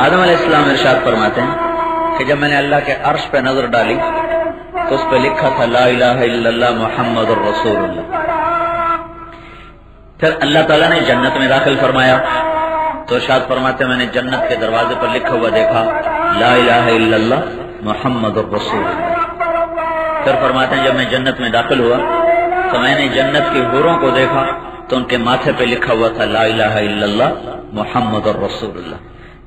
آدم علیہ السلام ارشاد فرماتے ہیں کہ جب میں نے اللہ کے عرش پہ نظر ڈالی تو اس پہ لکھا تھا لا الہ الا اللہ محمد الرسول اللہ. پھر اللہ تعالیٰ نے جنت میں داخل فرمایا تو ارشاد فرماتے ہیں میں نے جنت کے دروازے پر لکھا ہوا دیکھا لا الہ الا اللہ محمد الرسول اللہ. پھر فرماتے ہیں جب میں جنت میں داخل ہوا تو میں نے جنت کی حوروں کو دیکھا تو ان کے ماتھے پہ لکھا ہوا تھا لا الہ الا اللہ محمد الرسول اللہ.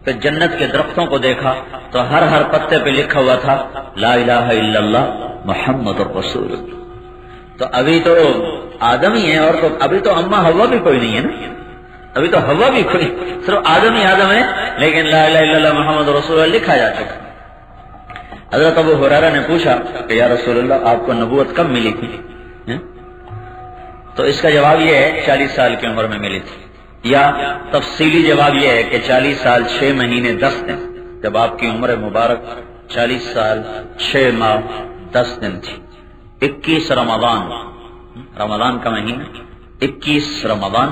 پھر جنت کے درختوں کو دیکھا تو ہر پتے پہ لکھا ہوا تھا لا الہ الا اللہ محمد الرسول اللہ. تو ابھی تو آدم ہی ہے اور تو ابھی تو اما ہوا بھی کوئی نہیں ہے نا, ابھی تو ہوا بھی کوئی, صرف آدم ہی آدم ہے, لیکن لا الہ الا اللہ محمد رسول اللہ لکھا جا چکا. حضرت ابو ہریرہ نے پوچھا کہ یا رسول اللہ آپ کو نبوت کب ملی تھی؟ تو اس کا جواب یہ ہے 40 سال کی عمر میں ملی تھی, یا تفصیلی جواب یہ ہے کہ 40 سال 6 مہینے 10 دن, جب آپ کی عمر مبارک 40 سال 6 ماہ 10 دن تھی. 21 رمضان کا مہینہ 21 رمضان,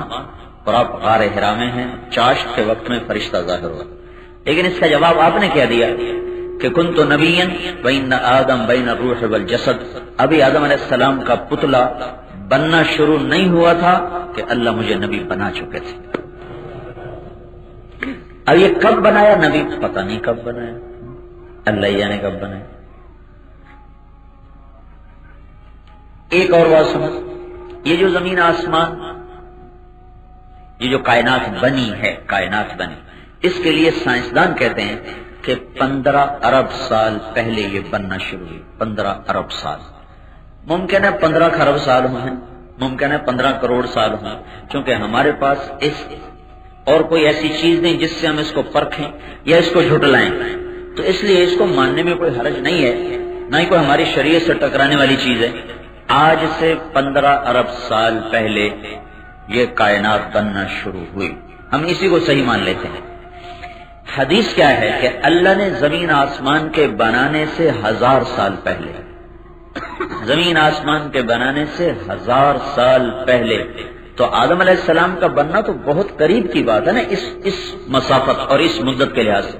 اور آپ غار حرا میں ہیں, چاشت کے وقت میں فرشتہ ظاہر ہوا. لیکن اس کا جواب آپ نے کیا دیا کہ کنت نبیا بین آدم بین الروح والجسد, ابھی آدم علیہ السلام کا پتلا بننا شروع نہیں ہوا تھا کہ اللہ مجھے نبی بنا چکے تھے. اب یہ کب بنایا نبی پتہ نہیں کب بنایا, اللہ نے کب بنایا. ایک اور بات سمجھ, یہ جو زمین آسمان, یہ جو کائنات بنی ہے, کائنات بنی, اس کے لیے سائنسدان کہتے ہیں کہ 15 ارب سال پہلے یہ بننا شروع ہوئی. 15 ارب سال, ممکن ہے 15 خرب سال ہوں, ممکن ہے 15 کروڑ سال ہوں, کیونکہ ہمارے پاس اس اور کوئی ایسی چیز نہیں جس سے ہم اس کو پرکھیں یا اس کو جھٹلائیں, تو اس لیے اس کو ماننے میں کوئی حرج نہیں ہے, نہ ہی کوئی ہماری شریعت سے ٹکرانے والی چیز ہے. آج سے 15 ارب سال پہلے یہ کائنات بننا شروع ہوئی, ہم اسی کو صحیح مان لیتے ہیں. حدیث کیا ہے کہ اللہ نے زمین آسمان کے بنانے سے 1000 سال پہلے, زمین آسمان کے بنانے سے 1000 سال پہلے, تو آدم علیہ السلام کا بننا تو بہت قریب کی بات ہے نا اس مسافت اور اس مدت کے لحاظ سے.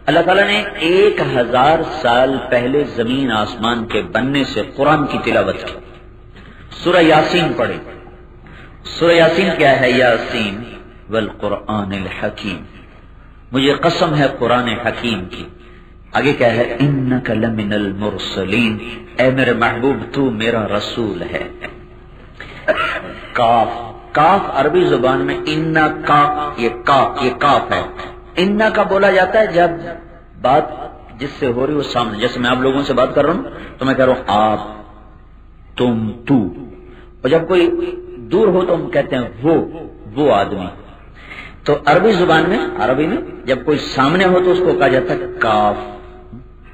اللہ تعالیٰ نے 1000 سال پہلے زمین آسمان کے بننے سے قرآن کی تلاوت کی. سورہ یاسین پڑھی. سورہ یاسین کیا ہے؟ یاسین والقرآن الحکیم, مجھے قسم ہے قرآن حکیم کی. آگے کیا ہے؟ انک لمن المرسلین, اے میرے محبوب تو میرا رسول ہے. کاف, کاف عربی زبان میں انا کا, یہ کاف ہے. انا کا بولا جاتا ہے جب بات جس سے ہو رہی ہو سامنے, جیسے میں آپ لوگوں سے بات کر رہا ہوں تو میں کہہ رہا ہوں آپ, تم, تو, اور جب کوئی دور ہو تو ہم کہتے ہیں وہ آدمی. تو عربی زبان میں, عربی میں جب کوئی سامنے ہو تو اس کو کہا جاتا ہے کاف,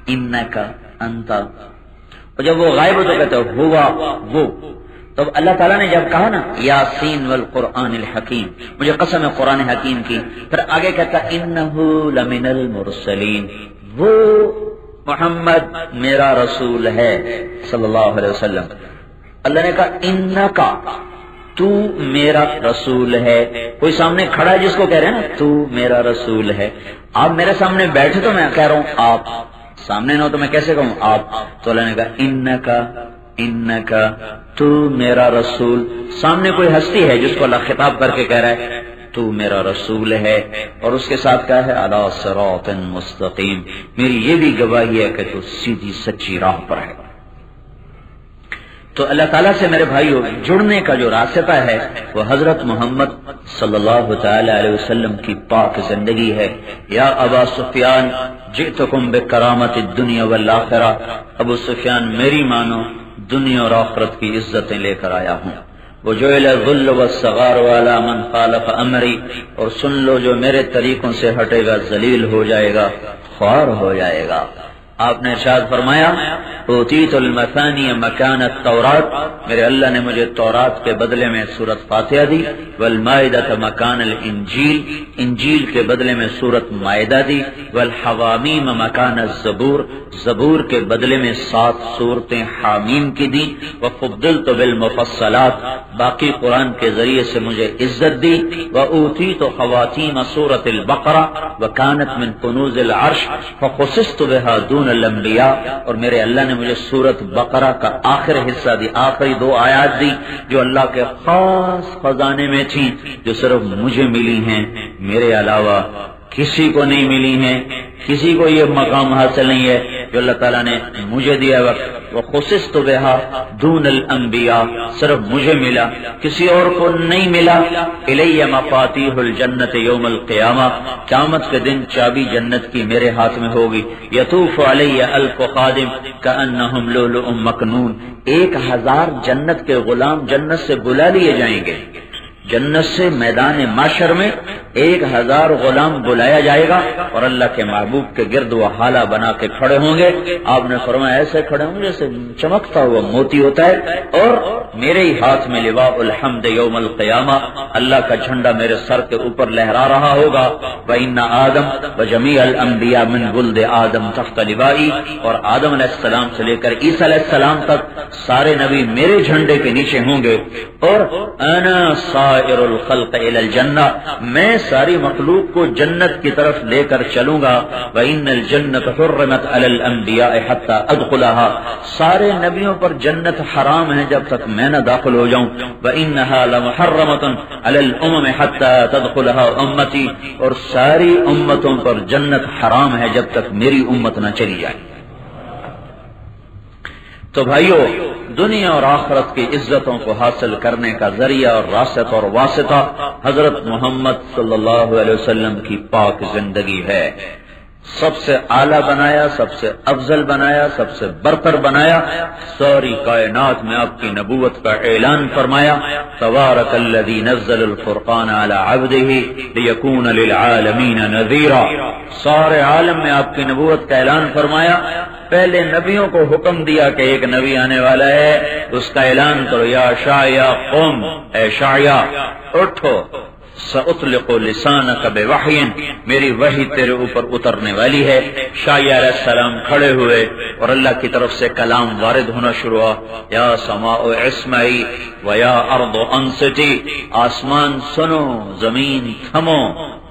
انکا, انتا, اور جب وہ غائب ہو تو کہتے ہیں ہوا, وہ. تو اللہ تعالیٰ نے جب کہا نا یاسین والقرآن الحکیم, مجھے قسم ہے قرآن حکیم کی, پھر آگے کہتا انہ لمن المرسلین, وہ محمد میرا رسول ہے صلی اللہ علیہ وسلم. اللہ نے کہا انکا, تو میرا رسول ہے. کوئی سامنے کھڑا ہے جس کو کہہ رہے ہیں نا تو میرا رسول ہے. آپ میرے سامنے بیٹھے تو میں کہہ رہا ہوں آپ, سامنے نہ ہو تو میں کیسے کہوں آپ. تو اللہ نے کہا انکا تو میرا رسول. سامنے کوئی ہستی ہے جس کو اللہ خطاب کر کے کہہ رہا ہے تو میرا رسول ہے, اور اس کے ساتھ کیا ہے علی صراط مستقیم, میری یہ بھی گواہی ہے کہ تو سیدھی سچی راہ پر ہے. تو اللہ تعالیٰ سے میرے بھائیو جڑنے کا جو راستہ ہے وہ حضرت محمد صلی اللہ تعالی علیہ وسلم کی پاک زندگی ہے. یا ابا سفیان جئتکم بکرامت الدنیا والآخرہ, ابو سفیان میری مانو, دنیا اور آخرت کی عزتیں لے کر آیا ہوں. وجعل الذل والصغار علی من خالف امری, اور سن لو جو میرے طریقوں سے ہٹے گا ذلیل ہو جائے گا, خوار ہو جائے گا. آپ نے ارشاد فرمایا اوتیت المثانی مکان التورات، میرے اللہ نے مجھے تورات کے بدلے میں سورۃ فاتحہ دی، والمائدۃ مکان الانجیل، انجیل کے بدلے میں سورۃ مائدہ دی، والحوامیم مکان الزبور، زبور کے بدلے میں 7 سورتیں حامیم کی دی، وفضلت بالمفصلات، باقی قرآن کے ذریعے سے مجھے عزت دی، واوتیت خواتیم سورۃ البقرہ وکانت من کنوز العرش فخصصت بها دون الانبیاء، اور میرے اللہ نے مجھے سورۃ بقرہ کا آخر حصہ دی، آخری 2 آیات دی جو اللہ کے خاص خزانے میں تھیں، جو صرف مجھے ملی ہیں، میرے علاوہ کسی کو نہیں ملی ہیں، کسی کو یہ مقام حاصل نہیں ہے جو اللہ تعالیٰ نے مجھے دیا وقت، وخصصت بها دون الانبیاء، صرف مجھے ملا، کسی اور کو نہیں ملا۔ الی مفاتیح الجنت یوم القیامہ، قیامت کے دن چابی جنت کی میرے ہاتھ میں ہوگی، یطوف علی الف خادم کانہم لؤلؤ مکنون، 1000 جنت کے غلام جنت سے بلا لیے جائیں گے، جنت سے میدان معاشر میں 1000 غلام بلایا جائے گا، اور اللہ کے محبوب کے گرد وہ حالہ بنا کے کھڑے ہوں گے۔ آپ نے فرمایا ایسے کھڑے ہوں گے جیسے چمکتا ہوا موتی ہوتا ہے، اور میرے ہی ہاتھ میں لواء الحمد یوم القیامہ، اللہ کا جھنڈا میرے سر کے اوپر لہرا رہا ہوگا۔ وَإِنَّ آدم وَجَمِيعَ الْأَنْبِيَاءَ مِنْ وُلْدِ آدم تحت لوائي، اور آدم علیہ السلام سے لے کر عیسیٰ علیہ السلام تک سارے نبی میرے جھنڈے کے نیچے ہوں گے، اور انا سائر الخلق الى الجنہ، میں ساری مخلوق کو جنت کی طرف لے کر چلوں گا۔ وَإِنَّ الْجَنَّةَ حُرِّمَتْ عَلَى الْأَنْبِيَاءِ حَتَّى أَدْخُلَهَا، سارے نبیوں پر جنت حرام ہے جب تک میں نہ داخل ہو جاؤں۔ وَإِنَّهَا لَمُحَرَّمَةٌ عَلَى الْأُمَمِ حَتَّى تَدْخُلَهَا أُمَّتِي، اور ساری امتوں پر جنت حرام ہے جب تک میری امت نہ چلی جائے۔ تو بھائیو، دنیا اور آخرت کی عزتوں کو حاصل کرنے کا ذریعہ اور راست اور واسطہ حضرت محمد صلی اللہ علیہ وسلم کی پاک زندگی ہے۔ سب سے اعلیٰ بنایا، سب سے افضل بنایا، سب سے برتر بنایا، ساری کائنات میں آپ کی نبوت کا اعلان فرمایا۔ تبارک الذی نزل الفرقان علی عبدہ لیکون للعالمین نذیرا، سارے عالم میں آپ کی نبوت کا اعلان فرمایا۔ پہلے نبیوں کو حکم دیا کہ ایک نبی آنے والا ہے، اس کا اعلان کرو، یا شاعیا قوم، اے شاعیا اٹھو، سأطلق لسانک بوحی، میری وحی تیرے اوپر اترنے والی ہے۔ شاعیا علیہ السلام کھڑے ہوئے اور اللہ کی طرف سے کلام وارد ہونا شروع ہوا، یا سماء اسمعی ویا ارض انصتی، آسمان سنو، زمین تھمو۔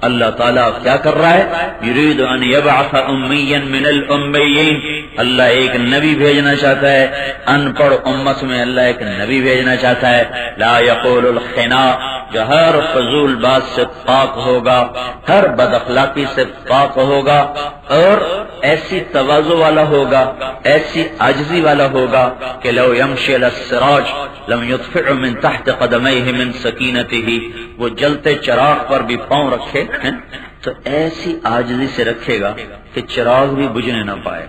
اللہ تعالیٰ کیا کر رہا ہے؟ یرید ان یبعث امیا من الامیین، اللہ ایک نبی بھیجنا چاہتا ہے، ان پڑھ امت میں اللہ ایک نبی بھیجنا چاہتا ہے۔ لا یقول الخنا، جو ہر فضول بات سے پاک ہوگا، ہر بد اخلاقی سے پاک ہوگا، اور ایسی تواضع والا ہوگا، ایسی عاجزی والا ہوگا کہ لو یمشی علی السراج لم یطفع من تحت قدمیہ من سکینتہ، وہ جلتے چراغ پر بھی پاؤں رکھے تو ایسی عاجزی سے رکھے گا کہ چراغ بھی بجھنے نہ پائے۔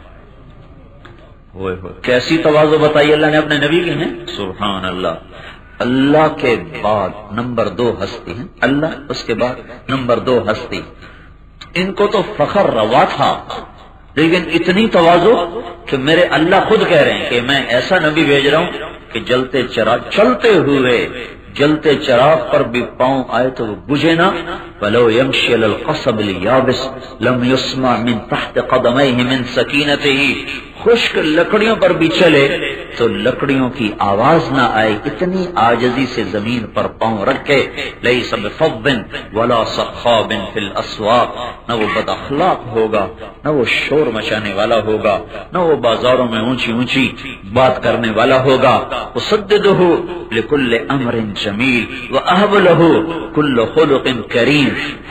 کیسی تواضع بتائی اللہ نے اپنے نبی کی ہیں، سبحان اللہ۔ اللہ کے بعد نمبر 2 ہستی ہیں، اللہ اس کے بعد نمبر 2 ہستی، ان کو تو فخر روا تھا، لیکن اتنی تواضع کہ میرے اللہ خود کہہ رہے ہیں کہ میں ایسا نبی بھیج رہا ہوں کہ جلتے چراغ، چلتے ہوئے جلتے چراغ پر بھی پاؤں آئے تو وہ بجھے نہ۔ وَلَوْ يَمْشِي عَلَى الْقَصَبِ الْيَابِسِ لَمْ يُسْمَعْ مِنْ تَحْتِ قَدَمَيْهِ مِنْ سَكِينَتِهِ، خشک لکڑیوں پر بھی چلے تو لکڑیوں کی آواز نہ آئے، اتنی عاجزی سے زمین پر پاؤں رکھے۔ لَيْسَ بِفَضٍّ وَلَا صَخَّابٍ فِي الْأَسْوَاقِ، نہ وہ بد اخلاق ہوگا، نہ وہ شور مچانے والا ہوگا، نہ وہ بازاروں میں اونچی اونچی بات کرنے والا ہوگا۔ وَسَدِّدُهُ لِكُلِّ أَمْرٍ جمیل وَأَهْبُ لَهُ كُلُّ خُلُقٍ کریم،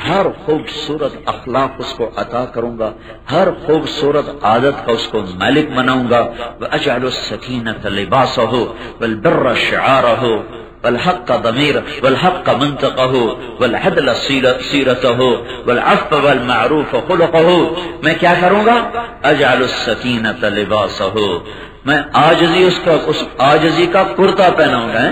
ہر خوبصورت اخلاق اس کو عطا کروں گا، ہر خوبصورت عادت کا اس کو مالک بناؤں گا۔ وَأَجْعَلُ السَّكِينَةَ لِبَاسَهُ وَالْبِرَّ شِعَارَهُ والحق ضمیر والحق منطقه والعدل سیرته والعفو والمعروف خلقه، میں کیا کروں گا؟ اجعل السکینۃ لباسه، میں عاجزی اس عاجزی کا کرتا پہناؤں گا،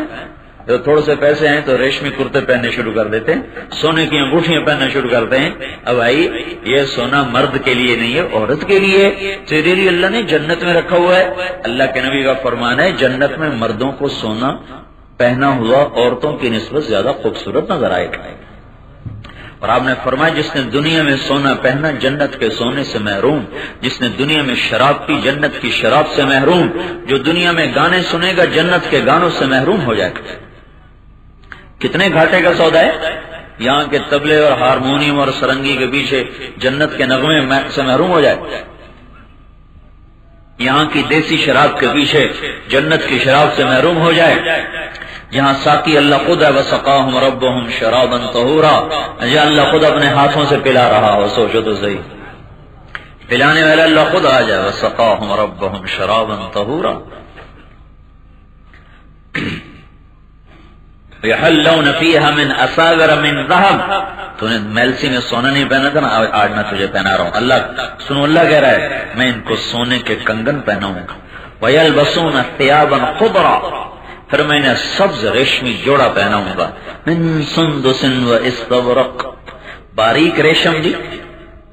جو تھوڑے سے پیسے ہیں تو ریشمی کرتے پہننے شروع کر دیتے ہیں، سونے کی انگوٹھیاں پہننا شروع کرتے ہیں. اب بھائی یہ سونا مرد کے لیے نہیں ہے، عورت کے لیے. تیرے لیے اللہ نے جنت میں رکھا ہوا ہے. اللہ کے نبی کا فرمان ہے جنت میں مردوں کو سونا پہنا ہوا عورتوں کی نسبت زیادہ خوبصورت نظر آئے گا. اور آپ نے فرمایا جس نے دنیا میں سونا پہنا جنت کے سونے سے محروم، جس نے دنیا میں شراب پی جنت کی شراب سے محروم، جو دنیا میں گانے سنے گا جنت کے گانوں سے محروم ہو جائے گا. کتنے گھاٹے کا سودا ہے. یہاں کے طبلے اور ہارمونیم اور سرنگی کے پیچھے جنت کے نغمے سے محروم ہو جائے. یہاں کی دیسی شراب کے پیچھے جنت کی شراب سے محروم ہو جائے. جہاں ساقی اللہ خود ہے وسقاہم ربہم شرابا طہورا، جہاں اللہ خود اپنے ہاتھوں سے پلا رہا ہو. سوچو تو صحیح، پلانے والا اللہ خود آ جائے. وسقاہم ربہم شرابا طہورا یحلون فیہا من اساور من ذہب. تو نے میلسی میں سونا نہیں پہنا تھا نا، آج میں تجھے پہنا رہا ہوں. اللہ سنو، اللہ کہہ رہا ہے میں ان کو سونے کے کنگن پہناؤں گا. ویلبسون ثیابا خضرا، پھر میں نے سبز ریشمی جوڑا پہناؤں گا. من سندس و استبرق، باریک ریشم بھی،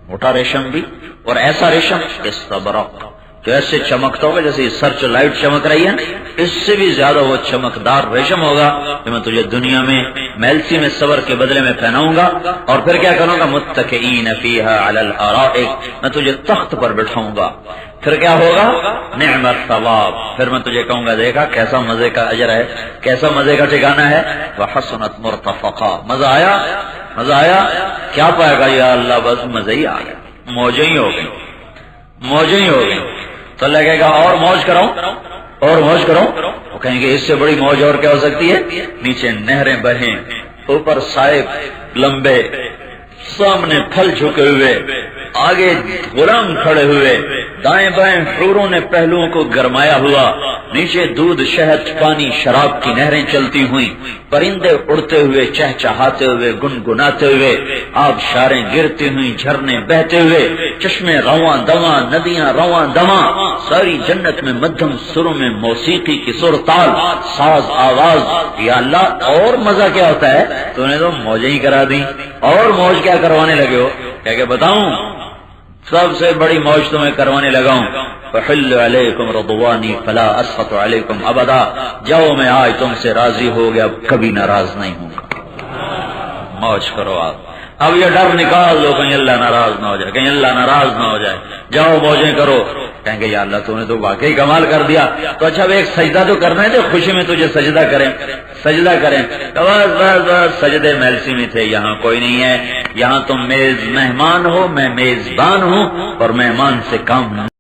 موٹا ریشم بھی، اور ایسا ریشم استبرق جو ایسے چمکتا ہوگا جیسے سرچ لائٹ چمک رہی ہے، اس سے بھی زیادہ وہ چمکدار ریشم ہوگا کہ میں تجھے دنیا میں میلسی میں صبر کے بدلے میں پہناؤں گا. اور پھر کیا کروں گا؟ متکئین فیہا علی الارائک، میں تجھے تخت پر بٹھاؤں گا. پھر کیا ہوگا؟ نعم الثواب، پھر میں تجھے کہوں گا دیکھا کیسا مزے کا اجر ہے، کیسا مزے کا ٹھکانہ ہے. وحسنت مرتفقا، مزہ آیا، مزہ آیا. کیا پائے گا؟ یا اللہ بس مزہ ہی آ گیا، موجیں ہی ہو گئی، موجیں ہی ہو گئی. تو اللہ کہے گا اور موج کرو، اور موج کرو. وہ کہیں گے اس سے بڑی موج اور کیا ہو سکتی ہے؟ نیچے نہریں بہیں، اوپر سائے لمبے، سامنے پھل جھکے ہوئے، آگے غلام کھڑے ہوئے، دائیں بائیں حوروں نے پہلوؤں کو گرمایا ہوا، نیچے دودھ شہد پانی شراب کی نہریں چلتی ہوئی، پرندے اڑتے ہوئے چہچہاتے ہوئے گنگناتے ہوئے، آبشاریں گرتی ہوئی، جھرنے بہتے ہوئے، چشمے رواں دواں، ندیاں رواں دواں، ساری جنت میں مدھم سروں میں موسیقی کی سر تال، ساز آواز. یا اللہ اور مزہ کیا ہوتا ہے؟ تو نے تو موجیں ہی کرا دی. اور موج کیا کروانے لگے ہو؟ کیا کہ بتاؤں سب سے بڑی موج تمہیں کروانے لگا ہوں. فحل علیکم رضوانی فلا اسخط علیکم ابدا، جاؤ میں آج تم سے راضی ہو گیا، کبھی ناراض نہیں ہوں گا. موج کرو آپ. اب یہ ڈر نکال دو کہیں اللہ ناراض نہ ہو جائے، کہیں اللہ ناراض نہ ہو جائے. جاؤ موجیں کرو. کہیں گے یا اللہ تو نے تو واقعی کمال کر دیا. تو اچھا اب ایک سجدہ تو کرنا ہے، تو خوشی میں تجھے سجدہ کریں، سجدہ کریں. بس بس بس سجدے میلسی میں تھے، یہاں کوئی نہیں ہے. یہاں تم میز مہمان ہو، میں میزبان ہوں، اور مہمان سے کام